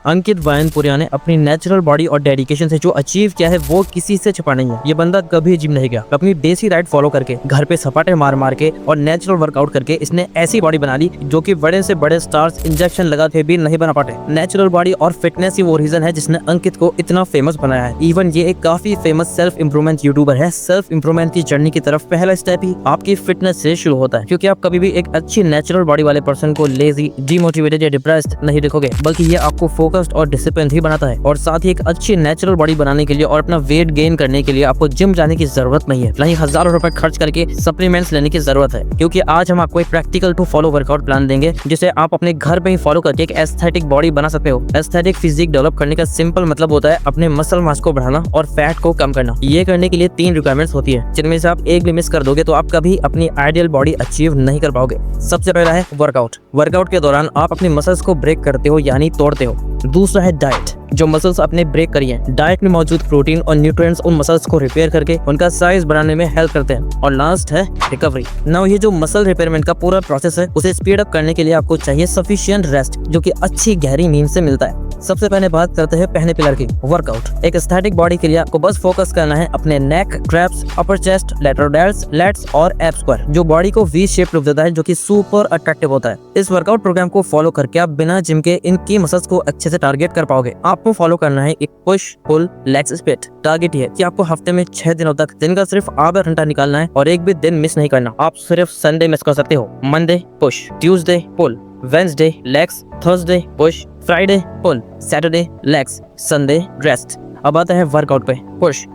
अंकित वायनपुरिया ने अपनी natural body और डेडिकेशन से जो अचीव किया है वो किसी से छिपा नहीं है। ये बंदा कभी जिम नहीं गया, अपनी देसी डाइट फॉलो करके घर पे सपाटे मार मार के और नेचुरल वर्कआउट करके इसने ऐसी बॉडी बना ली जो कि बड़े से बड़े स्टार्स इंजेक्शन लगा के भी नहीं बना पाते। नेचुरल बॉडी और फिटनेस ही वो रीजन है जिसने अंकित को इतना फेमस बनाया है। इवन ये एक काफी फेमस सेल्फ इंप्रूवमेंट यूट्यूबर है। सेल्फ इंप्रूवमेंट की जर्नी की तरफ पहला स्टेप ही आपकी फिटनेस से शुरू होता है, क्योंकि आप कभी भी एक अच्छी नेचुरल बॉडी वाले पर्सन को लेजी, डिमोटिवेटेड या डिप्रेस्ड नहीं देखोगे, बल्कि ये आपको फोकस्ड और डिसिप्लिन ही बनाता है। और साथ ही एक अच्छी नेचुरल बॉडी बनाने के लिए और अपना वेट गेन करने के लिए आपको जिम जाने की जरूरत नहीं है, नहीं हजारों रुपए खर्च करके सप्लीमेंट्स लेने की जरूरत है। क्योंकि आज हम आपको एक practical to follow workout plan देंगे जिसे आप अपने घर पे ही फॉलो करके एक एस्थेटिक बॉडी बना सकते हो। एस्थेटिक फिजिक डेवलप करने का सिंपल मतलब होता है अपने मसल मास को बढ़ाना और फैट को कम करना। ये करने के लिए 3 रिक्वायरमेंट्स होती है, जिनमें से आप एक भी मिस कर दोगे तो आप कभी अपनी आइडियल बॉडी अचीव नहीं कर पाओगे। सबसे पहला है वर्कआउट। वर्कआउट के दौरान आप अपने मसल्स को ब्रेक करते हो यानी तोड़ते हो। दूसरा है डाइट, जो मसल्स आपने ब्रेक करी है, डाइट में मौजूद प्रोटीन और न्यूट्रिएंट्स उन मसल्स को रिपेयर करके उनका साइज बढ़ाने में हेल्प करते हैं। और लास्ट है रिकवरी। नाउ ये जो मसल रिपेयरमेंट का पूरा प्रोसेस है उसे स्पीड अप करने के लिए आपको चाहिए सफिशिएंट रेस्ट, जो कि अच्छी गहरी नींद से मिलता है। सबसे पहले बात करते हैं पहले पिलर की, वर्कआउट। एक एस्थेटिक बॉडी के लिए आपको बस फोकस करना है अपने neck, traps, upper chest, laterals, lats और एब्स पर, जो बॉडी को वी शेप लुक देता है, जो कि सुपर अट्रैक्टिव होता है। इस वर्कआउट प्रोग्राम को फॉलो करके आप बिना जिम के इन की मसल्स को अच्छे से टारगेट कर पाओगे। आपको फॉलो करना है एक push pull legs split. Target ये है कि आपको हफ्ते में 6 दिनों तक दिन का सिर्फ आधा घंटा निकालना है और एक भी दिन मिस नहीं करना। आप सिर्फ संडे मिस कर सकते हो। Monday push, Tuesday pull, Wednesday legs, Thursday push, Friday pull, Saturday legs, Sunday rest. अब आता है वर्कआउट पे।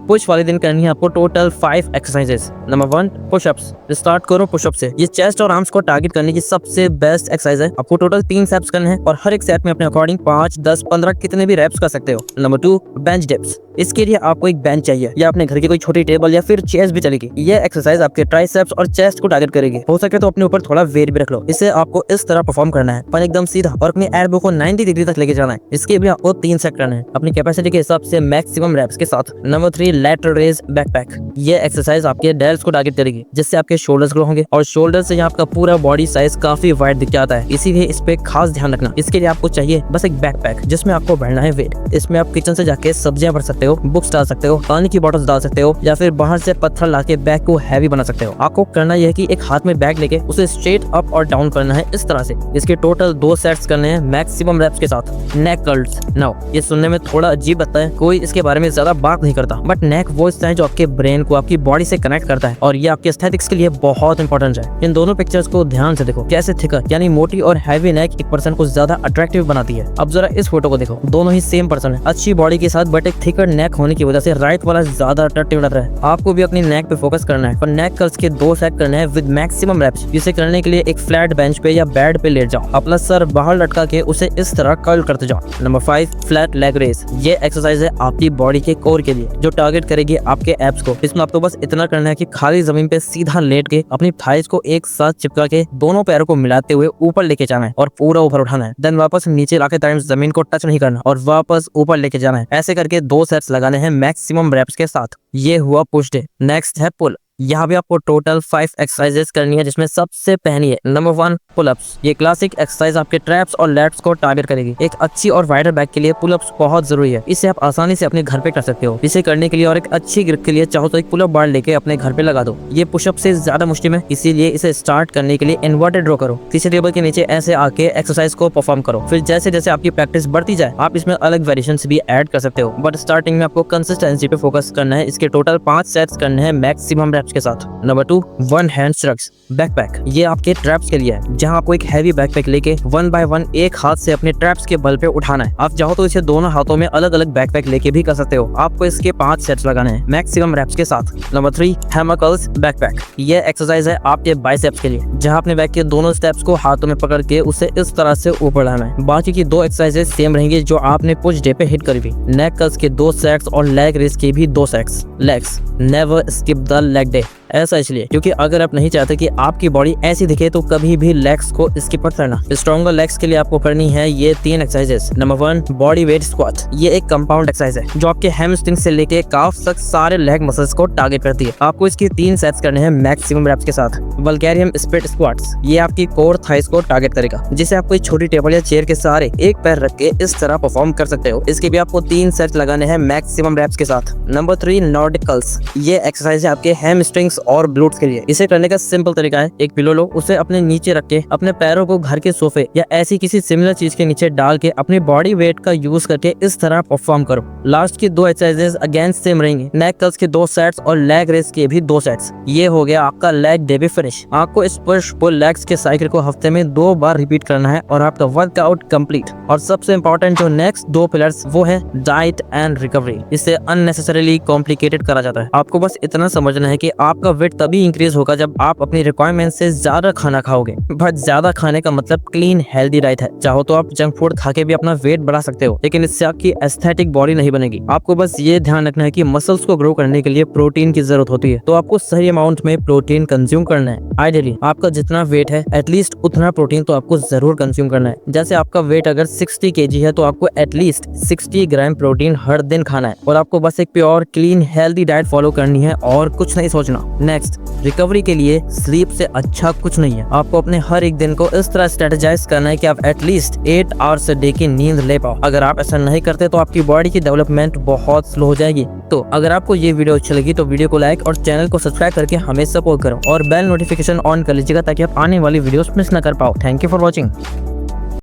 पुश वाले दिन करनी है आपको total 5 exercises. Number 1 pushups. Start करो पुशअप से। ये चेस्ट और आर्म्स को टारगेट करने की सबसे बेस्ट एक्सरसाइज है। आपको टोटल 3 सेट्स करने हैं और हर एक सेट में अपने अकॉर्डिंग 5, 10, 15 कितने भी रेप्स कर सकते हो। Number 2 bench dips. इसके लिए आपको एक बेंच चाहिए या अपने घर की कोई छोटी टेबल या फिर चेयर्स भी चलेगी। ये एक्सरसाइज आपके ट्राइसेप्स और चेस्ट को टारगेट करेगी। हो सके तो अपने ऊपर थोड़ा वेट भी रख लो। इसे आपको इस तरह परफॉर्म करना है, पर एकदम सीधा, और अपने एल्बो को 90 डिग्री तक लेके जाना है। इसके भी आपको 3 सेट करना है अपनी कैपेसिटी के हिसाब से मैक्सिमम रेप्स के साथ। Number 3 lateral raise backpack. ये एक्सरसाइज आपके डेल्स को टारगेट करेगी, जिससे आपके शोल्डर्स ग्रो होंगे और शोल्डर से आपका पूरा बॉडी साइज काफी वाइड दिख जाता है। इसीलिए इस पे खास ध्यान रखना। इसके लिए आपको चाहिए बस एक बैकपैक जिसमें आपको भरना है वेट। इसमें आप किचन से जाके सब्जियां भर सकते हो, बुक्स डाल सकते हो, पानी की बॉटल्स डाल सकते हो, या फिर बाहर से पत्थर लाके बैग को हैवी बना सकते हो। आपको करना यह है कि एक हाथ में बैग लेके उसे स्ट्रेट अप और डाउन करना है इस तरह से। इसके टोटल 2 सेट्स करने हैं मैक्सिमम रेप्स के साथ। नेक कर्ल्स। नाउ ये सुनने में थोड़ा अजीब लगता है, कोई इसके बारे में ज्यादा बात नहीं करता, बट नेक वो हिस्सा है जो आपके ब्रेन को आपकी बॉडी से कनेक्ट करता है और ये आपके एस्थेटिक्स के लिए बहुत इंपॉर्टेंट है। इन दोनों पिक्चर्स को ध्यान से देखो, कैसे थिकर यानी मोटी और हैवी नेक एक पर्सन को ज्यादा अट्रैक्टिव बनाती है। अब जरा इस फोटो को देखो, दोनों ही सेम पर्सन है, अच्छी बॉडी के साथ, बट एक थिकर नेक होने की वजह से राइट वाला ज्यादा अट्रैक्टिव लग रहा है। आपको भी अपनी नेक पे फोकस करना है, पर नेक कर्ल्स के 2 सेट करने हैं विद मैक्सिमम रेप्स। इसे करने के लिए एक फ्लैट बेंच पे या बेड पे लेट जाओ, अपना सर बाहर लटका के उसे इस तरह कर्ल करते जाओ। Number 5 flat leg raise. ये एक्सरसाइज है आपकी बॉडी के कोर के लिए, जो टारगेट करेगी आपके एब्स को। इसमें आपको बस इतना करना है कि खाली जमीन पे सीधा लेट के अपनी थाइज को एक साथ चिपका के दोनों पैरों को मिलाते हुए ऊपर लेके जाना है और पूरा ऊपर उठाना है। देन वापस नीचे लाके टाइम्स जमीन को टच नहीं करना और वापस ऊपर लेके जाना है। ऐसे करके 2 सेट्स लगाने हैं मैक्सिमम रेप्स के साथ। ये हुआ पुश डे। नेक्स्ट है पुल। यहाँ भी आपको टोटल 5 एक्सरसाइजेस करनी है, जिसमें सबसे पहली है नंबर 1 पुलअप्स। ये क्लासिक एक्सरसाइज आपके ट्रैप्स और लैट्स को टारगेट करेगी। एक अच्छी और वाइडर बैक के लिए पुलअप्स बहुत जरूरी है। इसे आप आसानी से अपने घर पे कर सकते हो। इसे करने के लिए और एक अच्छी ग्रिप के लिए चाहो तो एक पुलअप बार लेके अपने घर पे लगा दो। ये पुशअप से ज्यादा मुश्किल है, इसीलिए इसे स्टार्ट करने के लिए इन्वर्टेड ड्रॉ करो। किसी टेबल के नीचे ऐसे आके एक्सरसाइज को परफॉर्म करो। फिर जैसे जैसे आपकी प्रैक्टिस बढ़ती जाए आप इसमें अलग वेरिएशंस भी ऐड कर सकते हो, बट स्टार्टिंग में आपको कंसिस्टेंसी पे फोकस करना है। इसके टोटल 5 सेट्स करने हैं मैक्सिमम रेप्स के साथ। Number 2 one hand shrugs backpack. ये आपके ट्रैप्स के लिए है, जहां आपको एक हैवी बैकपैक लेके 1 बाय 1 एक हाथ से अपने ट्रैप्स के बल पे उठाना है। आप चाहो तो इसे दोनों हाथों में अलग अलग बैकपैक लेके भी कर सकते हो। आपको इसके 5 सेट्स लगाने हैं मैक्सिमम रेप्स के साथ। Number 3 hammer curls backpack. ये एक्सरसाइज है आपके बाइसेप्स के लिए, जहां अपने बैक के दोनों स्टेप्स को हाथों में पकड़ के उसे इस तरह से ऊपर लाना है। बाकी की 2 एक्सरसाइजेस सेम रहेंगी जो आपने पुश डे पे हिट करी थी। नेक कर्ल्स के 2 सेट्स और लेग रेस के भी 2 sets. Legs never skip the leg day. ऐसा इसलिए क्योंकि अगर आप नहीं चाहते कि आपकी बॉडी ऐसी दिखे तो कभी भी लेग्स को स्किप मत करना। स्ट्रॉन्गर लेग्स के लिए आपको करनी है ये 3 exercises. Number 1, body weight squat. ये एक कंपाउंड एक्सरसाइज है जो आपके हैमस्ट्रिंग से लेके काफ तक सारे लेग मसल्स को टारगेट करती है। आपको इसकी 3 सेट्स करने हैं मैक्सिमम रेप्स के साथ। बल्गेरियन स्प्लिट स्क्वाट्स, ये आपकी कोर थाइस को टारगेट करेगा, जिसे आप कोई छोटी टेबल या चेयर के सहारे एक पैर रख के इस तरह परफॉर्म कर सकते हो। इसके भी आपको 3 सेट्स लगाने हैं मैक्सिमम रेप्स के साथ। Number 3, Nordic curls. ये एक्सरसाइज है आपके हैमस्ट्रिंग्स और ग्लूट्स के लिए। इसे करने का सिंपल तरीका है, एक पिलो लो, उसे अपने नीचे रख के अपने पैरों को घर के सोफे या ऐसी किसी सिमिलर चीज के नीचे डाल के अपनी बॉडी वेट का यूज करके इस तरह परफॉर्म करो। लास्ट की 2 एक्सरसाइजेस अगेन सेम रहेंगी। नेक कर्ल्स के 2 सेट्स और लेग रेस के भी 2 सेट्स। ये हो गया आपका लेग डे भी फिनिश। आपको इस पुश पुल लेग्स के साइकिल को हफ्ते में 2 बार रिपीट करना है और आपका वर्कआउट कंप्लीट। और सबसे इंपॉर्टेंट जो नेक्स्ट 2 पिलर्स वो है डाइट एंड रिकवरी। इसे अननेसेसरीली कॉम्प्लिकेटेड करा जाता है। आपको बस इतना समझना है कि आपका वेट तभी इंक्रीज होगा जब आप अपनी रिक्वायरमेंट से ज्यादा खाना खाओगे। बट ज्यादा खाने का मतलब क्लीन हेल्दी डाइट है। चाहो तो आप जंक फूड खा के भी अपना वेट बढ़ा सकते हो, लेकिन इससे आपकी एस्थेटिक बॉडी नहीं बनेगी। आपको बस ये ध्यान रखना है कि मसल्स को ग्रो करने के लिए प्रोटीन की जरूरत होती है, तो आपको सही अमाउंट में प्रोटीन कंज्यूम करना है। आइडियली आपका जितना वेट है एटलीस्ट उतना प्रोटीन तो आपको जरूर कंज्यूम करना है। जैसे आपका वेट अगर 60 kg है तो आपको एटलीस्ट 60 ग्राम प्रोटीन हर दिन खाना है और आपको बस एक pure clean healthy diet follow करनी है और कुछ नहीं सोचना। नेक्स्ट, रिकवरी के लिए स्लीप से अच्छा कुछ नहीं है। आपको अपने हर एक दिन को इस तरह स्ट्रेटेजाइज करना है कि आप एटलीस्ट 8 आवर्स डे की नींद ले पाओ। अगर आप ऐसा नहीं करते तो आपकी बॉडी की डेवलपमेंट बहुत स्लो हो जाएगी। तो अगर आपको ये वीडियो अच्छी लगी तो वीडियो को लाइक और चैनल को सब्सक्राइब करके हमें सपोर्ट करो और बेल नोटिफिकेशन ऑन कर लीजिएगा ताकि आप आने वाली वीडियोस मिस ना कर पाओ। Thank you for watching.